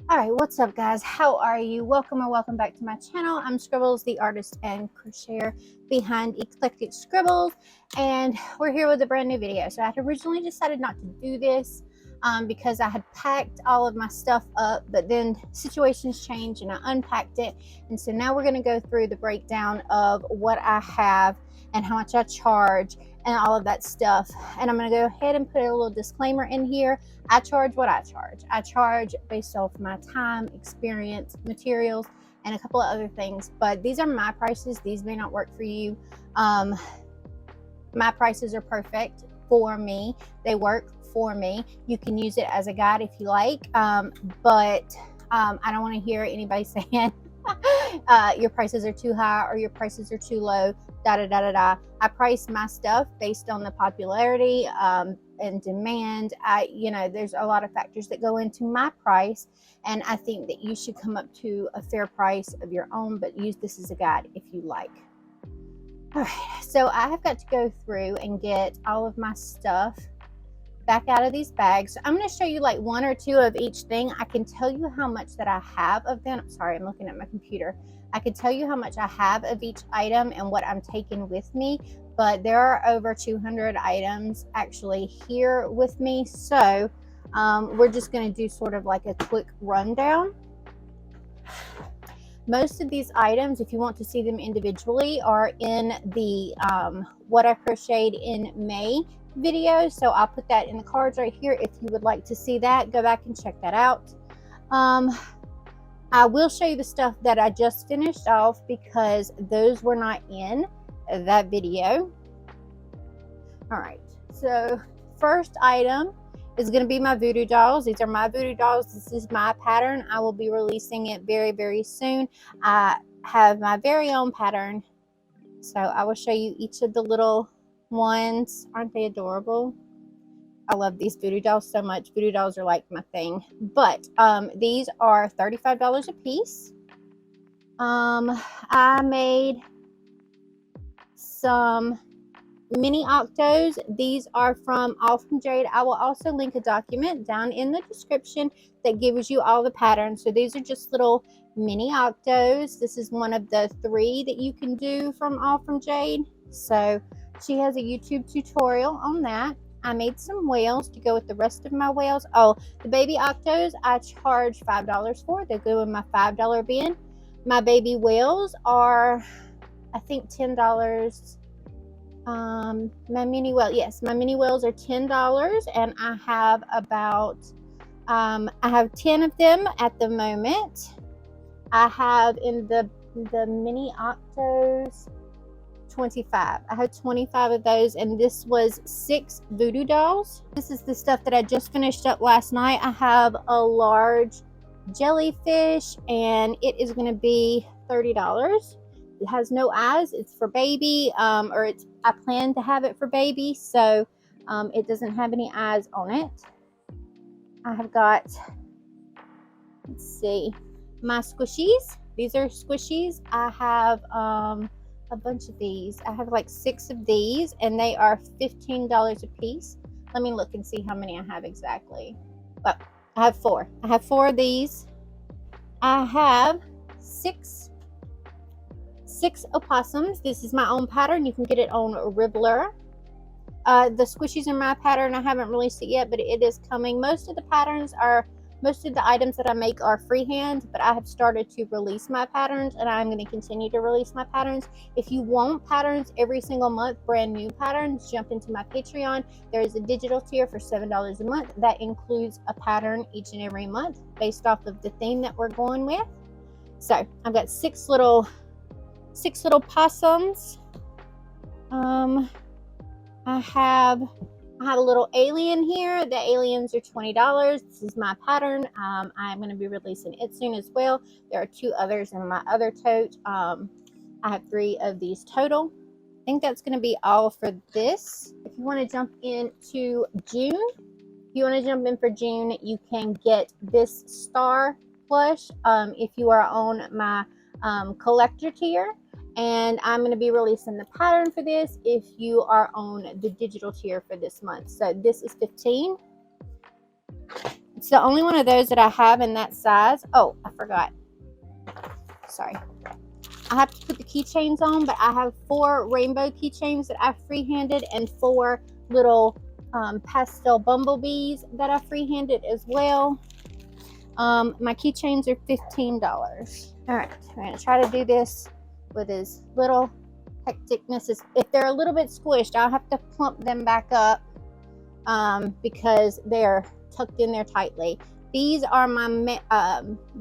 All right, what's up guys? How are you? Welcome back to my channel. I'm Scribbles, the artist and crocheter behind Eclectic Scribbles, and we're here with a brand new video. So I had originally decided not to do this because I had packed all of my stuff up, but then situations changed and I unpacked it. And so now we're going to go through the breakdown of what I have and how much I charge and all of that stuff. And I'm going to go ahead and put a little disclaimer in here. I charge what I charge. I charge based off my time, experience, materials, and a couple of other things. But these are my prices. These may not work for you. My prices are perfect for me. They work for me. You can use it as a guide if you like. But I don't want to hear anybody saying your prices are too high or your prices are too low. I price my stuff based on the popularity and demand. There's a lot of factors that go into my price, and I think that you should come up to a fair price of your own, but use this as a guide if you like. All right, so I have got to go through and get all of my stuff back out of these bags. So I'm going to show you like one or two of each thing. I can tell you how much that I have of them. Sorry, I'm looking at my computer. I can tell you how much I have of each item and what I'm taking with me, but there are over 200 items actually here with me. So we're just going to do sort of like a quick rundown. Most of these items, if you want to see them individually, are in the what I crocheted in May video. So I'll put that in the cards right here. If you would like to see that, go back and check that out. I will show you the stuff that I just finished off because those were not in that video. All right, so first item is going to be my voodoo dolls. These are my voodoo dolls. This is my pattern. I will be releasing it very soon. I have my very own pattern, so I will show you each of the little ones. Aren't they adorable? I love these voodoo dolls so much. Voodoo dolls are like my thing. But these are $35 a piece. I made some mini octos. These are from All From Jade. I will also link a document down in the description that gives you all the patterns. So these are just little mini octos. This is one of the 3 that you can do from All From Jade. So she has a YouTube tutorial on that. I made some whales to go with the rest of my whales. Oh, the baby octos I charge $5 for. They go in my $5 bin. My baby whales are, I think, $10. My mini whales are $10, and I have about I have 10 of them at the moment. I have in the mini octos 25. I have 25 of those, and this was 6 voodoo dolls. This is the stuff that I just finished up last night. I have a large jellyfish, and it is going to be $30. It has no eyes. It's for baby, I plan to have it for baby, so it doesn't have any eyes on it. I have got, let's see, my squishies. These are squishies. I have a bunch of these. I have like 6 of these, and they are $15 a piece. Let me look and see how many I have exactly. Well, I have 4. I have 4 of these. I have 6 opossums. This is my own pattern. You can get it on River. The squishies are my pattern. I haven't released it yet, but it is coming. Most of the items that I make are freehand, but I have started to release my patterns, and I'm going to continue to release my patterns. If you want patterns every single month, brand new patterns, jump into my Patreon. There is a digital tier for $7 a month. That includes a pattern each and every month based off of the theme that we're going with. So I've got 6 little possums. I have a little alien here. The aliens are $20. This is my pattern. I'm going to be releasing it soon as well. There are 2 others in my other tote. I have 3 of these total. I think that's going to be all for this. If you want to jump into June, you can get this star plush if you are on my collector tier. And I'm going to be releasing the pattern for this if you are on the digital tier for this month. So this is $15. It's the only one of those that I have in that size. Oh, I forgot. Sorry. I have to put the keychains on, but I have 4 rainbow keychains that I freehanded and 4 little pastel bumblebees that I freehanded as well. My keychains are $15. All right, I'm going to try to do this with as little hecticness as, if they're a little bit squished, I'll have to plump them back up because they're tucked in there tightly. These are my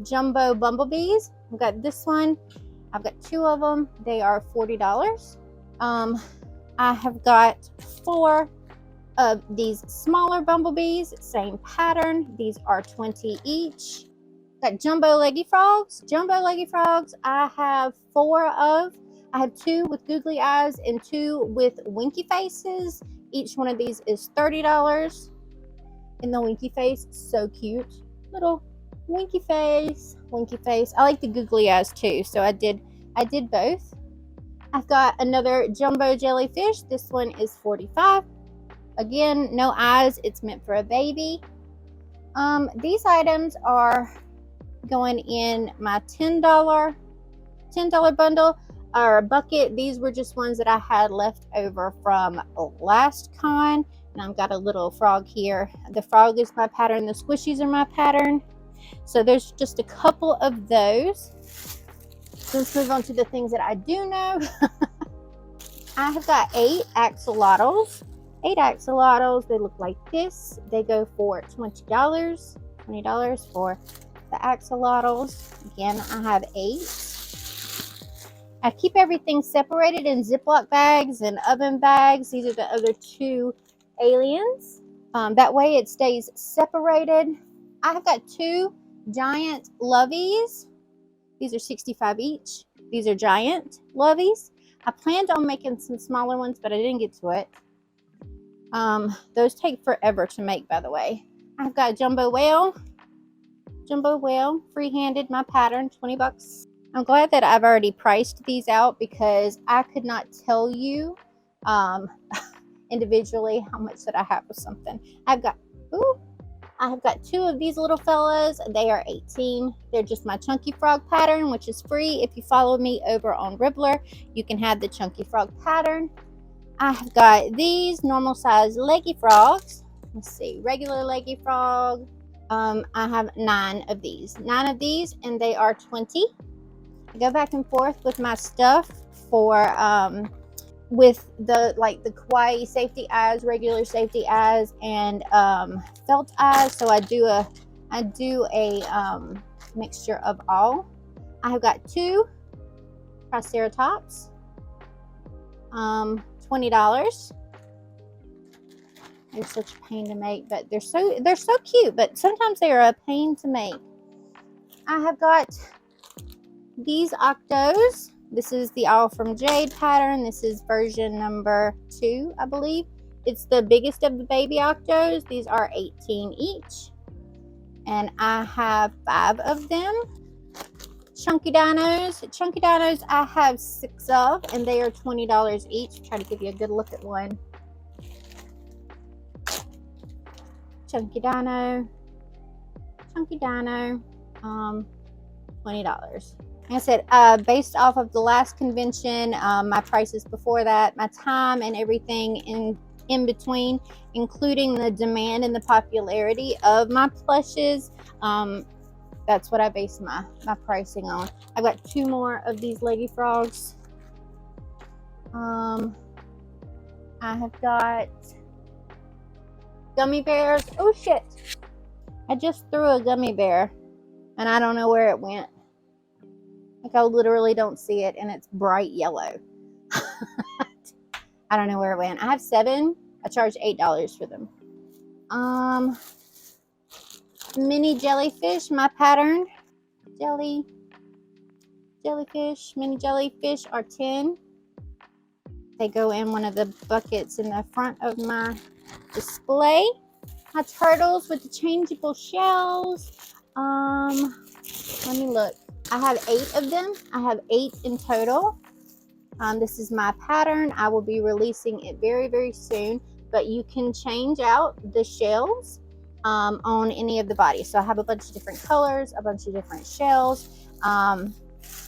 jumbo bumblebees. I've got this one. I've got 2 of them. They are $40. I have got 4 of these smaller bumblebees, same pattern. These are 20 each. Got jumbo leggy frogs. Jumbo leggy frogs, I have 4 of. I have 2 with googly eyes and 2 with winky faces. Each one of these is $30. And the winky face, so cute. Little winky face, winky face. I like the googly eyes too, so I did both. I've got another jumbo jellyfish. This one is $45. Again, no eyes. It's meant for a baby. These items are going in my $10 bundle or bucket. These were just ones that I had left over from last con. And I've got a little frog here. The frog is my pattern. The squishies are my pattern. So there's just a couple of those. Let's move on to the things that I do know. I have got 8 axolotls. 8 axolotls. They look like this. They go for $20. $20 for the axolotls. Again, I have 8. I keep everything separated in Ziploc bags and oven bags. These are the other 2 aliens. That way it stays separated. I have got 2 giant lovies. These are $65 each. These are giant lovies. I planned on making some smaller ones, but I didn't get to it. Those take forever to make, by the way. I've got a jumbo whale. Jumbo whale, free-handed, my pattern, $20. I'm glad that I've already priced these out because I could not tell you individually how much that I have for something. I have got 2 of these little fellas. They are $18. They're just my chunky frog pattern, which is free. If you follow me over on Ribbler, you can have the chunky frog pattern. I have got these normal size leggy frogs. Let's see, regular leggy frog. I have 9 of these. 9 of these, and they are $20. I go back and forth with my stuff for with the kawaii safety eyes, regular safety eyes, and felt eyes. So I do a mixture of all. I have got 2 triceratops, $20. They're such a pain to make, but they're so cute. But sometimes they are a pain to make. I have got these octos. This is the All from Jade pattern. This is version number 2, I believe. It's the biggest of the baby octos. These are $18 each. And I have 5 of them. Chunky dinos. Chunky dinos I have 6 of, and they are $20 each. Try to give you a good look at one. Chunky dino. Chunky dino. $20. Like I said, based off of the last convention, my prices before that, my time and everything in between, including the demand and the popularity of my plushes, that's what I base my pricing on. I've got 2 more of these leggy frogs. I have got gummy bears. Oh shit, I just threw a gummy bear and I don't know where it went. Like, I literally don't see it, and it's bright yellow. I don't know where it went. I have 7. I charge $8 for them. Mini jellyfish, my pattern. Jellyfish, mini jellyfish are 10. They go in one of the buckets in the front of my display. My turtles with the changeable shells. Let me look. I have 8 of them. I have 8 in total. This is my pattern. I will be releasing it very, very soon. But you can change out the shells on any of the bodies. So I have a bunch of different colors, a bunch of different shells.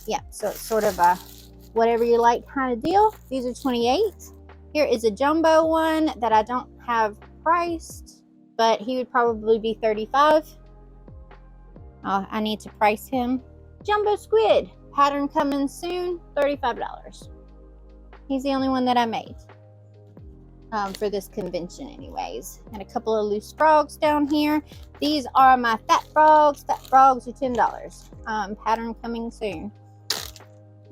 Yeah, so it's sort of a whatever you like kind of deal. These are 28. Here is a jumbo one that I don't have priced, but he would probably be 35. I need to price him. Jumbo squid, pattern coming soon, $35. He's the only one that I made for this convention anyways. And a couple of loose frogs down here. These are my fat frogs. Fat frogs are $10. Pattern coming soon.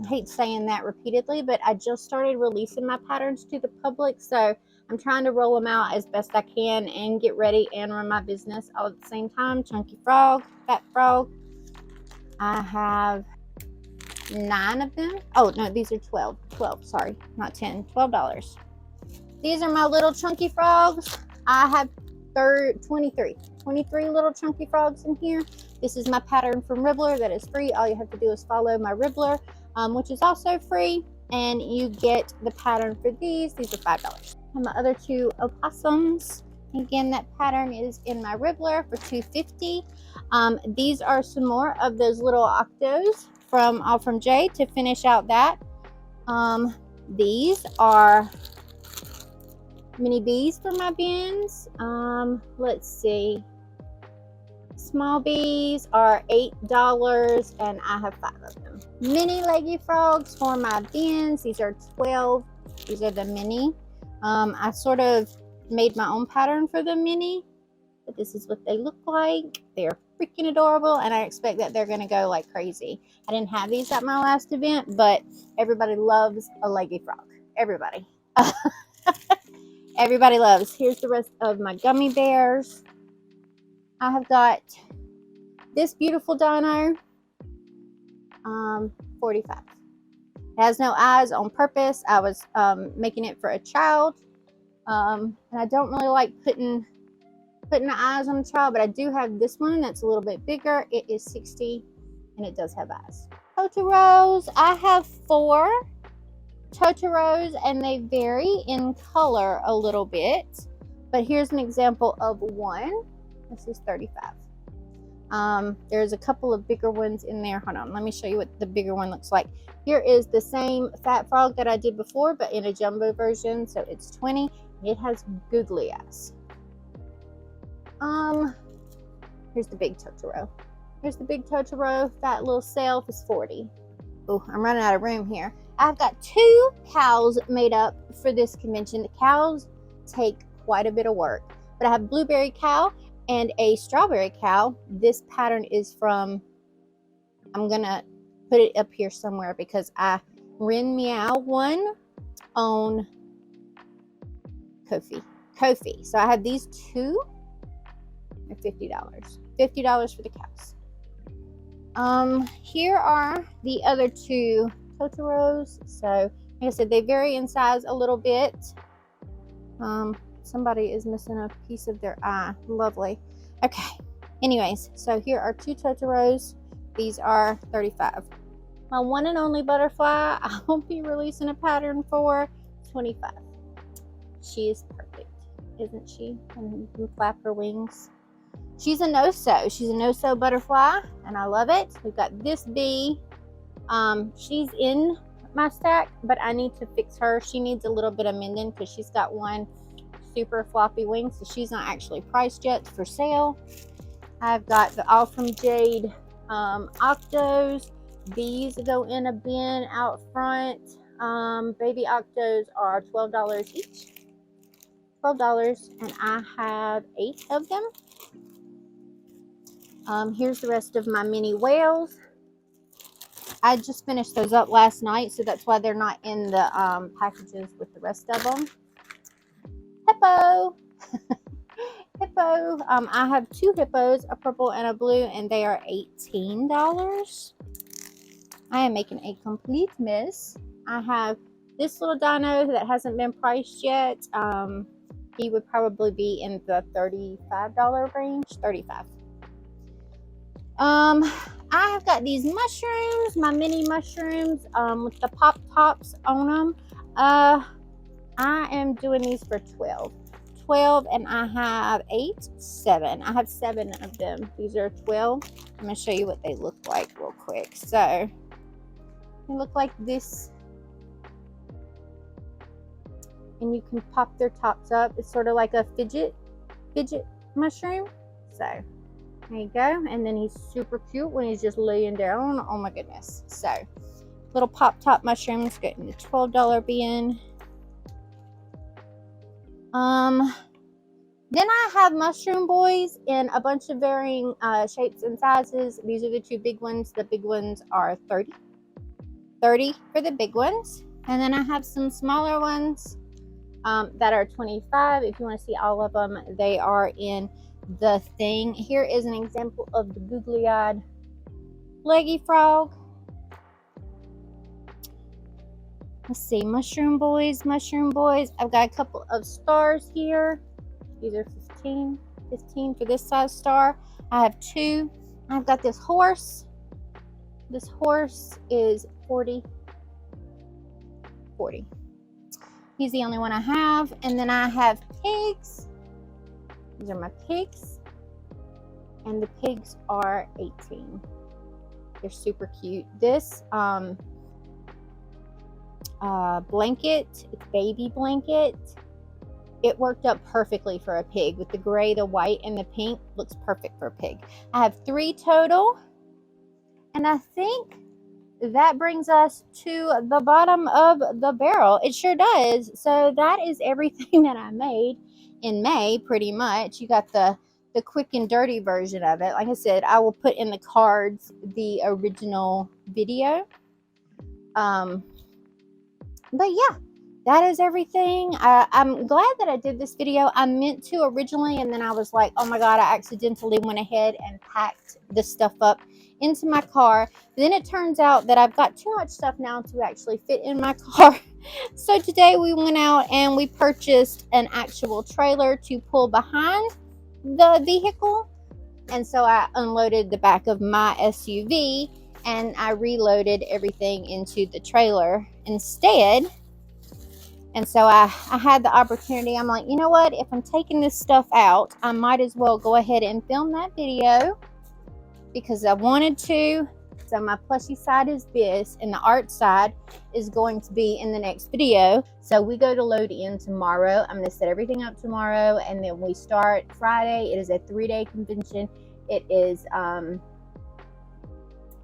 I hate saying that repeatedly, but I just started releasing my patterns to the public, so I'm trying to roll them out as best I can and get ready and run my business all at the same time. Chunky frog, fat frog. I have 9 of them. Oh no, these are 12. Sorry, not 10. $12. These are my little chunky frogs. I have 23 little chunky frogs in here. This is my pattern from Ribbler that is free. All you have to do is follow my Ribbler, which is also free, and you get the pattern for these. These are $5. And my other 2 opossums, again, that pattern is in my Ribbler for $2.50. These are some more of those little octos from Jay to finish out that. These are mini bees for my bins. Let's see. Small bees are $8 and I have 5 of them. Mini leggy frogs for my bins. These are 12. These are the mini. I sort of made my own pattern for the mini, but this is what they look like. They're freaking adorable, and I expect that they're going to go like crazy. I didn't have these at my last event, but everybody loves a leggy frog. Everybody. Everybody loves. Here's the rest of my gummy bears. I have got this beautiful dino, 45. It has no eyes on purpose. I was making it for a child, and I don't really like putting the eyes on the child, but I do have this one that's a little bit bigger. It is 60, and it does have eyes. Totoros, I have 4 Totoros, and they vary in color a little bit, but here's an example of one. This is 35. There's a couple of bigger ones in there. Hold on, let me show you what the bigger one looks like. Here is the same fat frog that I did before, but in a jumbo version, so it's 20. It has googly eyes. Here's the big Totoro. Here's the big Totoro. Fat little self is 40. Oh, I'm running out of room here. I've got 2 cows made up for this convention. The cows take quite a bit of work, but I have blueberry cow and a strawberry cow. This pattern is from, I'm gonna put it up here somewhere because I ran Meow one on Ko-fi. So I have these 2 at $50 for the cows. Here are the other 2 Totoros. So like I said, they vary in size a little bit. Somebody is missing a piece of their eye. Lovely. Okay, anyways, so here are 2 Totoros. These are 35. My one and only butterfly, I will be releasing a pattern for 25. She is perfect, isn't she? And you can flap her wings. She's a no-sew. She's a no-sew butterfly, and I love it. We've got this bee. She's in my stack, but I need to fix her. She needs a little bit of mending because she's got one super floppy wing, so she's not actually priced yet for sale. I've got the All From Jade octos. These go in a bin out front. Baby octos are $12 each. $12, and I have 8 of them. Here's the rest of my mini whales. I just finished those up last night, so that's why they're not in the packages with the rest of them. Hippo. Hippo. I have 2 hippos, a purple and a blue, and they are $18. I am making a complete mess. I have this little dino that hasn't been priced yet. He would probably be in the $35 range. 35. I have got these mushrooms, my mini mushrooms, with the pop tops on them. I am doing these for $12. 12, and I have 8, 7. I have 7 of them. These are 12. I'm going to show you what they look like real quick. So they look like this, and you can pop their tops up. It's sort of like a fidget mushroom. So there you go. And then he's super cute when he's just laying down. Oh my goodness. So little pop top mushrooms go in the $12 bin. Then I have mushroom boys in a bunch of varying shapes and sizes. These are the 2 big ones. The big ones are 30 for the big ones. And then I have some smaller ones that are 25. If you want to see all of them, they are in the thing. Here is an example of the googly-eyed leggy frog. Let's see, mushroom boys. I've got a couple of stars here. These are 15 for this size star. I have 2. I've got this horse. This horse is 40. He's the only one I have. And then I have pigs. These are my pigs. And the pigs are 18. They're super cute. This blanket, it's baby blanket. It worked up perfectly for a pig with the gray, the white, and the pink. Looks perfect for a pig. I have 3 total. And I think that brings us to the bottom of the barrel. It sure does. So that is everything that I made in May, pretty much. You got the quick and dirty version of it. Like I said, I will put in the cards the original video. But yeah, that is everything. I'm glad that I did this video. I meant to originally, and then I was like, oh my God, I accidentally went ahead and packed this stuff up into my car. Then it turns out that I've got too much stuff now to actually fit in my car. So today we went out and we purchased an actual trailer to pull behind the vehicle. And so I unloaded the back of my SUV and I reloaded everything into the trailer instead. And so I had the opportunity. I'm like, you know what? If I'm taking this stuff out, I might as well go ahead and film that video because I wanted to. So my plushie side is this, and the art side is going to be in the next video. So we go to load in tomorrow. I'm going to set everything up tomorrow, and then we start Friday. It is a 3-day convention. It is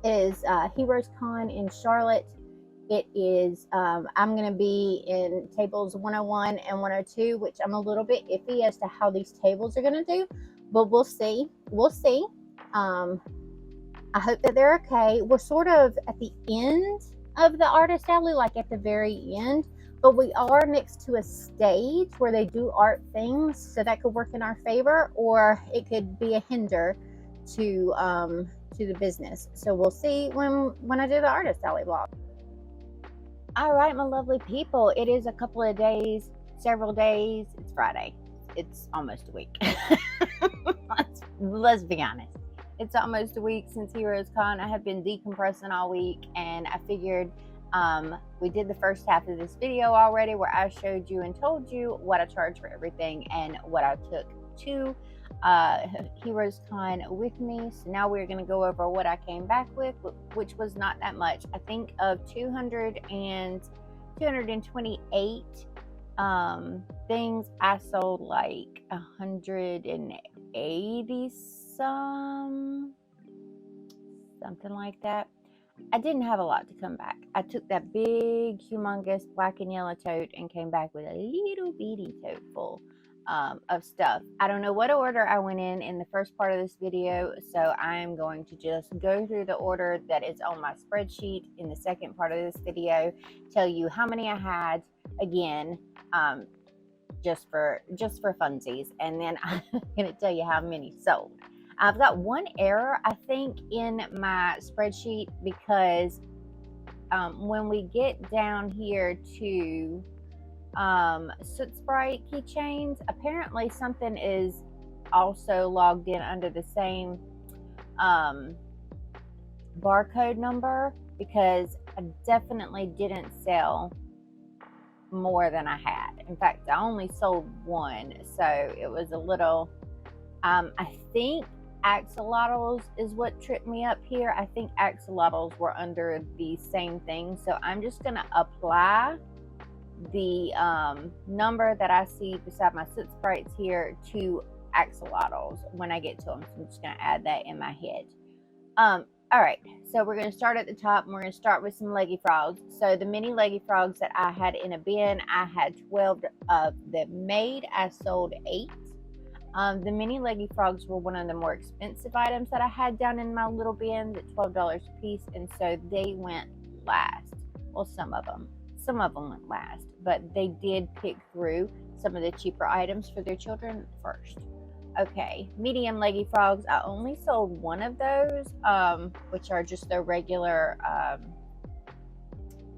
Heroes Con in Charlotte. It is, I'm going to be in tables 101 and 102, which I'm a little bit iffy as to how these tables are going to do, but we'll see. We'll see. I hope that they're okay. We're sort of at the end of the artist alley, like at the very end, but we are next to a stage where they do art things, so that could work in our favor, or it could be a hinder to the business. So we'll see when I do the artist alley vlog. All right, my lovely people, it is a couple of days, several days. It's Friday. It's almost a week. let's be honest. It's almost a week since Heroes Con. I have been decompressing all week, and I figured we did the first half of this video already where I showed you and told you what I charged for everything and what I took to Heroes Con with me. So now we're going to go over what I came back with, which was not that much. I think of 228 things. I sold like 180 something like that. I didn't have a lot to come back. I took that big humongous black and yellow tote and came back with a little bitty tote full of stuff. I don't know what order I went in the first part of this video, so I am going to just go through the order that is on my spreadsheet in the second part of this video, tell you how many I had again, just for funsies, and then I'm going to tell you how many sold. I've got one error, I think, in my spreadsheet because when we get down here to Soot Sprite keychains, apparently something is also logged in under the same barcode number, because I definitely didn't sell more than I had. In fact, I only sold one, so it was a little, I think axolotls is what tripped me up here. I think axolotls were under the same thing, so I'm just going to apply the number that I see beside my soot sprites here to axolotls when I get to them. So I'm just going to add that in my head. All right, so we're going to start at the top, and we're going to start with some leggy frogs. So the mini leggy frogs that I had in a bin, I had 12 of them made. I sold 8. The mini leggy frogs were one of the more expensive items that I had down in my little bin at $12 a piece, and so they went last. Well, some of them went last, but they did pick through some of the cheaper items for their children first. Okay, medium leggy frogs, I only sold one of those, which are just the regular,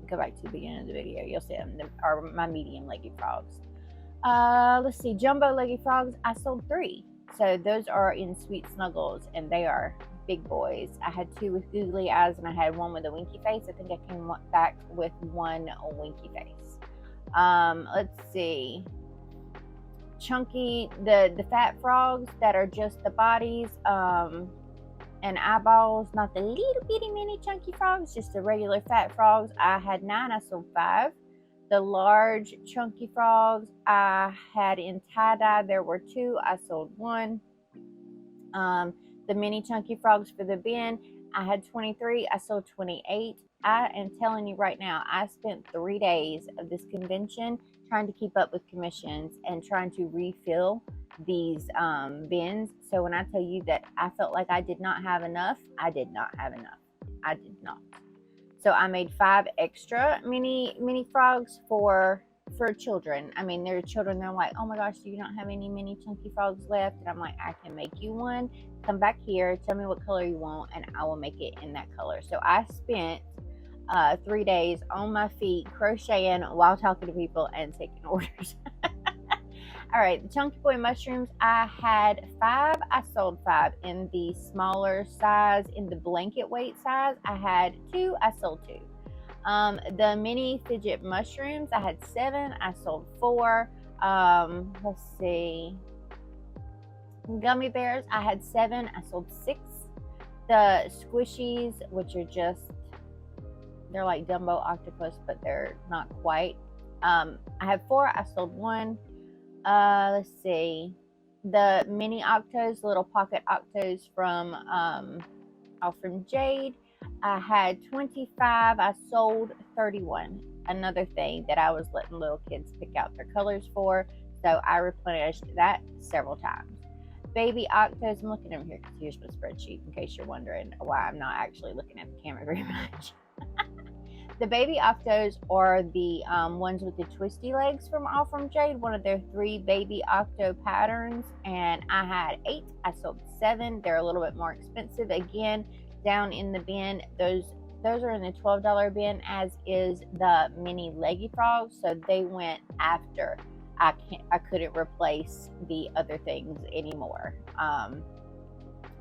go back to the beginning of the video, you'll see them, are my medium leggy frogs. Let's see, jumbo leggy frogs, I sold 3. So those are in Sweet Snuggles, and they are big boys. I had 2 with googly eyes, and I had 1 with a winky face. I think I came back with 1 winky face. Let's see. Chunky, the fat frogs that are just the bodies and eyeballs, not the little bitty mini chunky frogs, just the regular fat frogs. I had 9, I sold 5. The large chunky frogs I had in tie-dye, there were 2, I sold 1. The mini chunky frogs for the bin, I had 23, I sold 28. I am telling you right now, I spent 3 days of this convention trying to keep up with commissions and trying to refill these bins. So when I tell you that I felt like I did not have enough, I did not have enough. I did not. So I made 5 extra mini frogs for children. I mean, they're children, they're like, oh my gosh, do you not have any mini chunky frogs left? And I'm like, I can make you one. Come back here, tell me what color you want, and I will make it in that color. So I spent 3 days on my feet crocheting while talking to people and taking orders. All right, the chunky boy mushrooms, I had 5. I sold 5 in the smaller size. In the blanket weight size, I had 2. I sold 2. The mini fidget mushrooms, I had 7. I sold 4. Let's see. Gummy bears, I had 7. I sold 6. The squishies, which are just, they're like Dumbo octopus, but they're not quite. I had 4. I sold 1. Let's see. The mini octos, little pocket octos from Jade, I had 25. I sold 31. Another thing that I was letting little kids pick out their colors for, so I replenished that several times. Baby octos, I'm looking over here because here's my spreadsheet in case you're wondering why I'm not actually looking at the camera very much. The baby octos are the ones with the twisty legs from Jade, one of their 3 baby octo patterns, and I had 8. I sold 7. They're a little bit more expensive. Again, down in the bin, those are in the $12 bin, as is the mini leggy frogs, so they went after. I couldn't replace the other things anymore.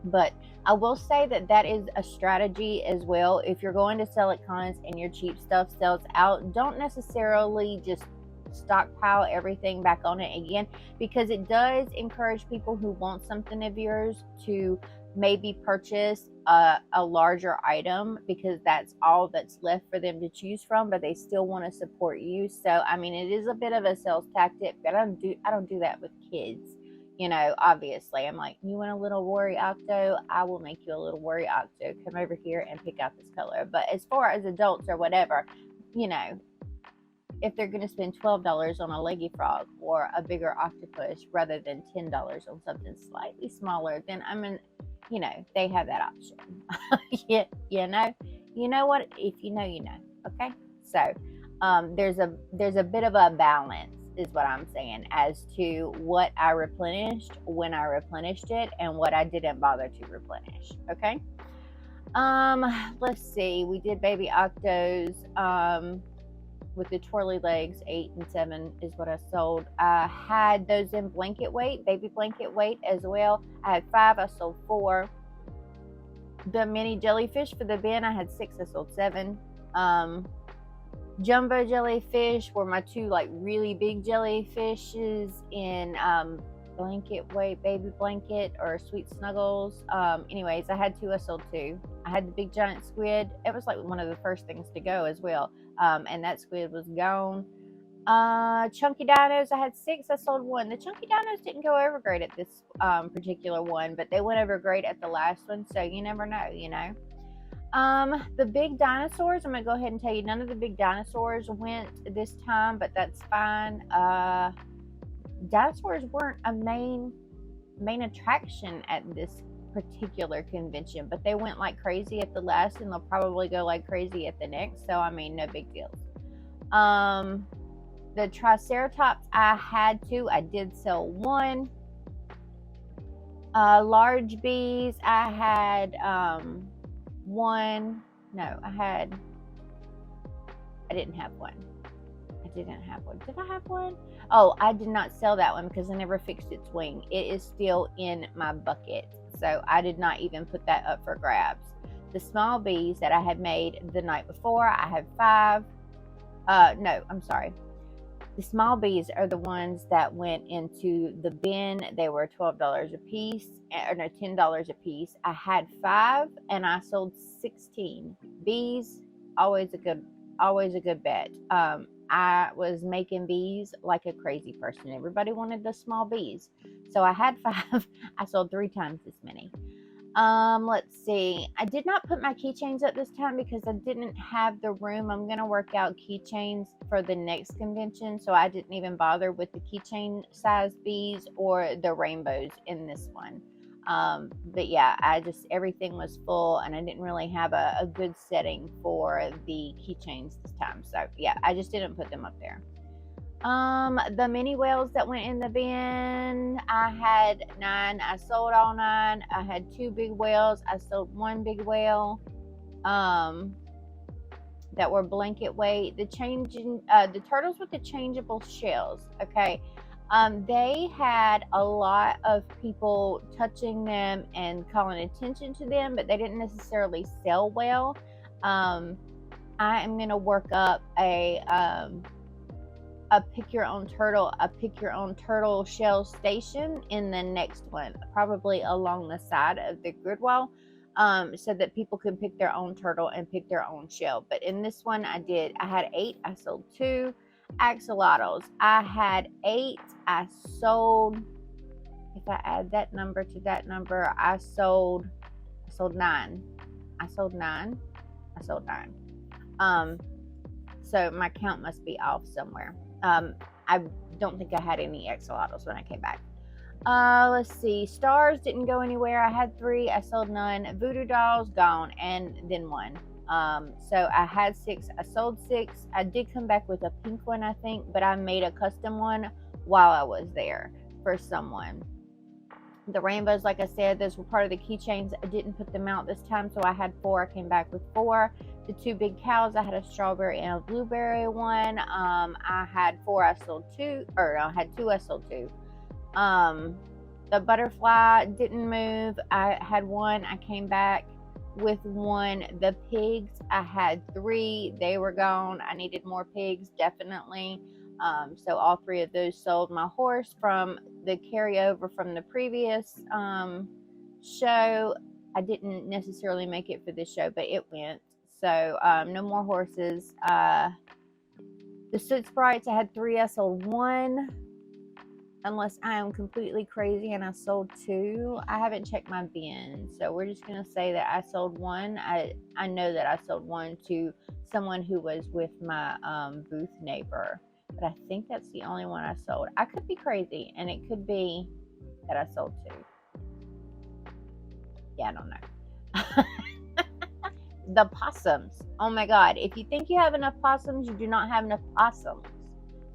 But I will say that is a strategy as well. If you're going to sell at cons and your cheap stuff sells out, don't necessarily just stockpile everything back on it again, because it does encourage people who want something of yours to maybe purchase a larger item, because that's all that's left for them to choose from, but they still want to support you. So I mean, it is a bit of a sales tactic, but I don't do that with kids. You know, obviously, I'm like, you want a little worry octo? I will make you a little worry octo. Come over here and pick out this color. But as far as adults or whatever, you know, if they're going to spend $12 on a leggy frog or a bigger octopus rather than $10 on something slightly smaller, then I mean, you know, they have that option. Yeah, you know what? If you know, you know. Okay, so there's a bit of a balance, is what I'm saying, as to what I replenished when I replenished it and what I didn't bother to replenish. Okay. Let's see. We did baby octos with the twirly legs. 8 and 7 is what I sold. I had those in blanket weight, baby blanket weight as well. I had 5. I sold 4. The mini jellyfish for the bin, I had 6. I sold 7. Jumbo jellyfish were my two like really big jellyfishes in blanket weight, baby blanket, or sweet snuggles. Anyways, I had two, I sold two. I had the big giant squid. It was like one of the first things to go as well. And that squid was gone. Chunky dinos, I had six, I sold one. The chunky dinos didn't go over great at this particular one, but they went over great at the last one, so you never know, you know. The big dinosaurs, I'm gonna go ahead and tell you, none of the big dinosaurs went this time, but that's fine. Dinosaurs weren't a main attraction at this particular convention, but they went like crazy at the last, and they'll probably go like crazy at the next, so I mean, no big deal. The Triceratops, I had two, I did sell one. Large bees, I had one. No, I didn't have one. Did I have one? Oh, I did not sell that one because I never fixed its wing. It is still in my bucket, so I did not even put that up for grabs. The small bees that I had made the night before, I had 5. No, I'm sorry. The small bees are the ones that went into the bin. They were $12 a piece, or no, $10 a piece. I had 5 and I sold 16. Bees, always a good bet. I was making bees like a crazy person. Everybody wanted the small bees. So I had 5. I sold 3 times as many. Let's see. I did not put my keychains up this time because I didn't have the room. I'm going to work out keychains for the next convention, so I didn't even bother with the keychain size bees or the rainbows in this one. But yeah, everything was full, and I didn't really have a good setting for the keychains this time. So yeah, I just didn't put them up there. The mini whales that went in the bin, I had 9. I sold all 9. I had 2 big whales. I sold 1 big whale. That were blanket weight. The turtles with the changeable shells. Okay. They had a lot of people touching them and calling attention to them, but they didn't necessarily sell well. I am gonna work up a pick your own turtle shell station in the next one, probably along the side of the grid wall, so that people can pick their own turtle and pick their own shell. But in this one, I had 8. I sold 2 axolotls. I had 8. I sold, if I add that number to that number, I sold 9. I sold 9. So my count must be off somewhere. I don't think I had any axolotls when I came back. Let's see. Stars didn't go anywhere. I had 3. I sold none. Voodoo dolls gone, and then 1. So I had 6. I sold 6. I did come back with a pink one, I think, but I made a custom one while I was there for someone. The rainbows, like I said, those were part of the keychains. I didn't put them out this time, so I had 4. I came back with 4. The 2 big cows, I had a strawberry and a blueberry one. I had 4. I sold 2. Or I had 2. I sold 2. The butterfly didn't move. I had 1. I came back with 1. The pigs, I had 3. They were gone. I needed more pigs, definitely. So all 3 of those sold. My horse from the carryover from the previous show, I didn't necessarily make it for this show, but it went. So no more horses. The Soot Sprites, I had 3. I sold 1. Unless I am completely crazy and I sold 2. I haven't checked my bin, so we're just going to say that I sold 1. I know that I sold 1 to someone who was with my booth neighbor, but I think that's the only one I sold. I could be crazy, and it could be that I sold 2. Yeah, I don't know. The possums. Oh my God. If you think you have enough possums, you do not have enough possums.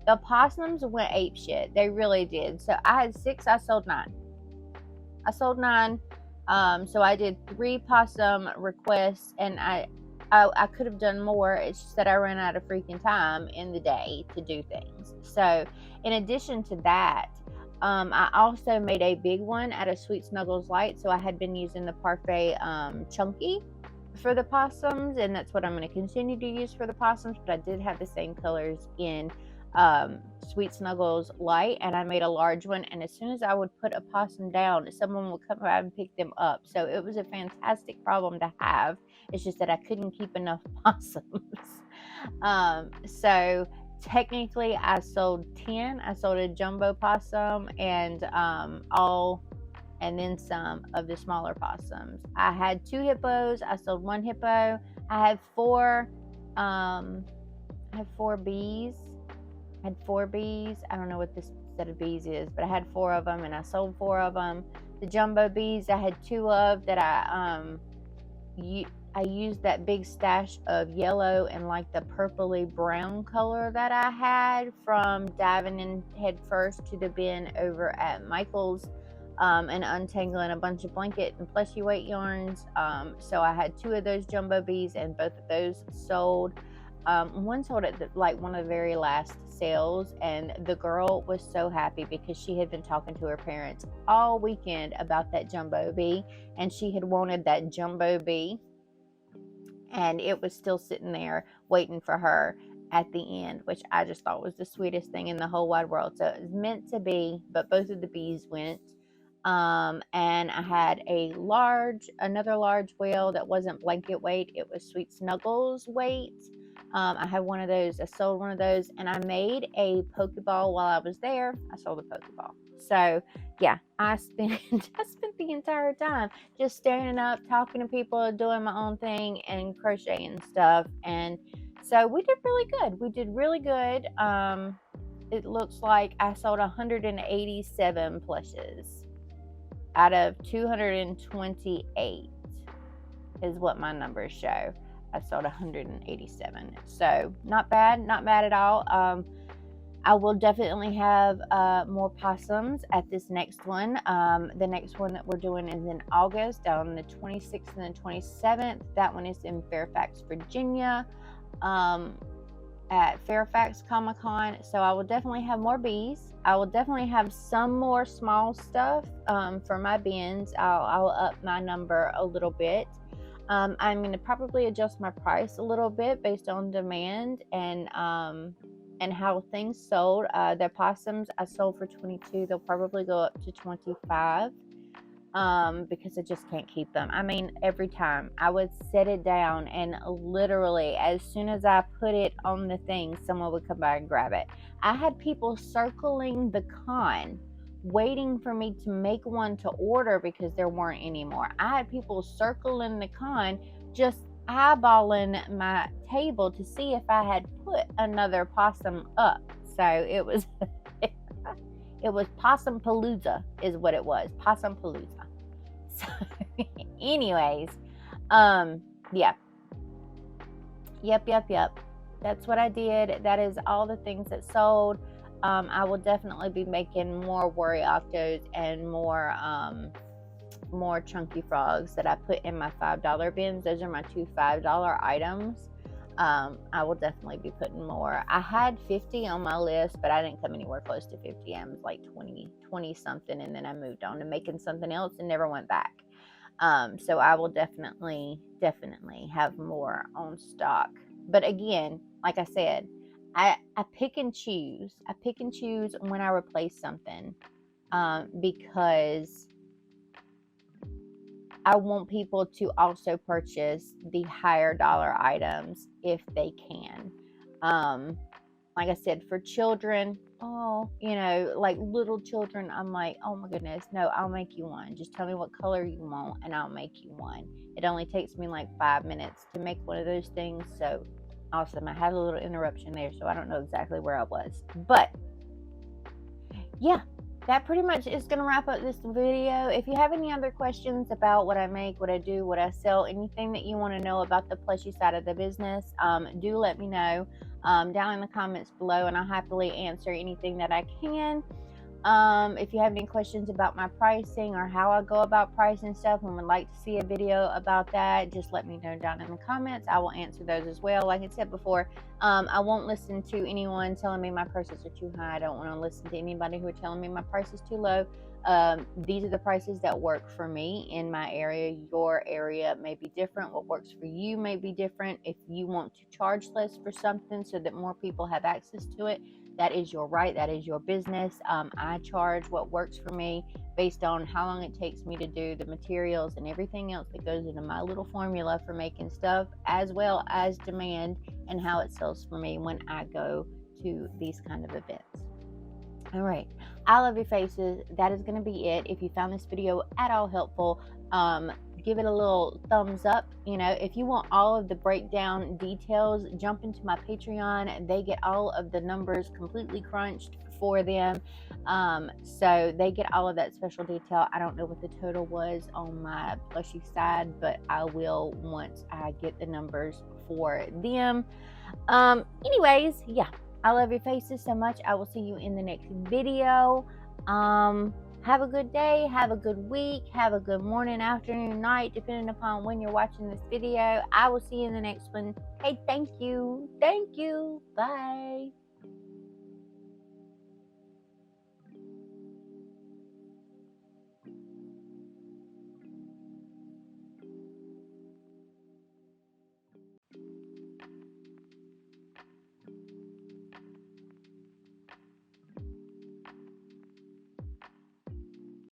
The possums went apeshit. They really did. So I had 6. I sold 9. So I did 3 possum requests, and I could have done more. It's just that I ran out of freaking time in the day to do things. So in addition to that, I also made a big one out of Sweet Snuggles Light. So I had been using the Parfait Chunky. for the possums, and that's what I'm going to continue to use for the possums, but I did have the same colors in Sweet Snuggles Light, and I made a large one, and as soon as I would put a possum down, someone would come around and pick them up. So it was a fantastic problem to have. It's just that I couldn't keep enough possums. So technically I sold 10. I sold a jumbo possum and and then some of the smaller possums. I had 2 hippos. I sold 1 hippo. I had 4 bees. I had 4 bees. I don't know what this set of bees is, but I had 4 of them and I sold 4 of them. The jumbo bees I had 2 of that I used that big stash of yellow and like the purpley brown color that I had from diving in head first to the bin over at Michael's and untangling a bunch of blanket and plushie weight yarns. So I had 2 of those jumbo bees and both of those sold. One sold at like one of the very last sales, and the girl was so happy because she had been talking to her parents all weekend about that jumbo bee, and she had wanted that jumbo bee, and it was still sitting there waiting for her at the end, which I just thought was the sweetest thing in the whole wide world. So it was meant to be, but both of the bees went. And I had another large whale that wasn't blanket weight. It was Sweet Snuggles weight. I had one of those. I sold one of those, and I made a Pokeball while I was there. I sold a Pokeball. So yeah, I spent the entire time just standing up, talking to people, doing my own thing, and crocheting stuff. And so we did really good. We did really good. It looks like I sold 187 plushes out of 228 is what my numbers show. I sold 187. So not bad at all. I will definitely have more possums at this next one. The next one that we're doing is in August, on the 26th and the 27th. That one is in Fairfax, Virginia, at Fairfax Comic-Con. So I will definitely have more bees. I will definitely have some more small stuff for my bins. I'll up my number a little bit. I'm going to probably adjust my price a little bit based on demand and how things sold. The possums I sold for $22. They'll probably go up to $25 because I just can't keep them. I mean, every time I would set it down, and literally as soon as I put it on the thing, someone would come by and grab it. I had people circling the con waiting for me to make one to order because there weren't any more. I had people circling the con just eyeballing my table to see if I had put another possum up. So it was it was Possum Palooza is what it was. Possum Palooza. So anyways, yeah. Yep. That's what I did. That is all the things that sold. I will definitely be making more worry octos and more chunky frogs that I put in my $5 bins. Those are my 2 $5 items. I will definitely be putting more. I had 50 on my list, but I didn't come anywhere close to 50. I was like 20 something, and then I moved on to making something else and never went back. So I will definitely have more on stock. But again, like I said, I pick and choose. I pick and choose when I replace something because I want people to also purchase the higher dollar items if they can. Like I said, for children, like little children, I'm like, oh my goodness, no, I'll make you one. Just tell me what color you want and I'll make you one. It only takes me like 5 minutes to make one of those things. So awesome. I had a little interruption there, so I don't know exactly where I was. But yeah, that pretty much is going to wrap up this video. If you have any other questions about what I make, what I do, what I sell, anything that you want to know about the plushie side of the business, do let me know down in the comments below, and I'll happily answer anything that I can. If you have any questions about my pricing or how I go about pricing stuff and would like to see a video about that, just let me know down in the comments. I will answer those as well. Like I said before, I won't listen to anyone telling me my prices are too high. I don't want to listen to anybody who are telling me my price is too low. These are the prices that work for me in my area. Your area may be different. What works for you may be different. If you want to charge less for something so that more people have access to it, that is your right. That is your business. I charge what works for me based on how long it takes me to do the materials and everything else that goes into my little formula for making stuff, as well as demand and how it sells for me when I go to these kind of events. All right, I love your faces. That is going to be it. If you found this video at all helpful, give it a little thumbs up. You know, if you want all of the breakdown details, jump into my Patreon. They get all of the numbers completely crunched for them, so they get all of that special detail. I don't know what the total was on my plushie side, but I will once I get the numbers for them. Anyways, yeah, I love your faces so much. I will see you in the next video. Have a good day, have a good week, have a good morning, afternoon, night, depending upon when you're watching this video. I will see you in the next one. Hey, thank you. Bye.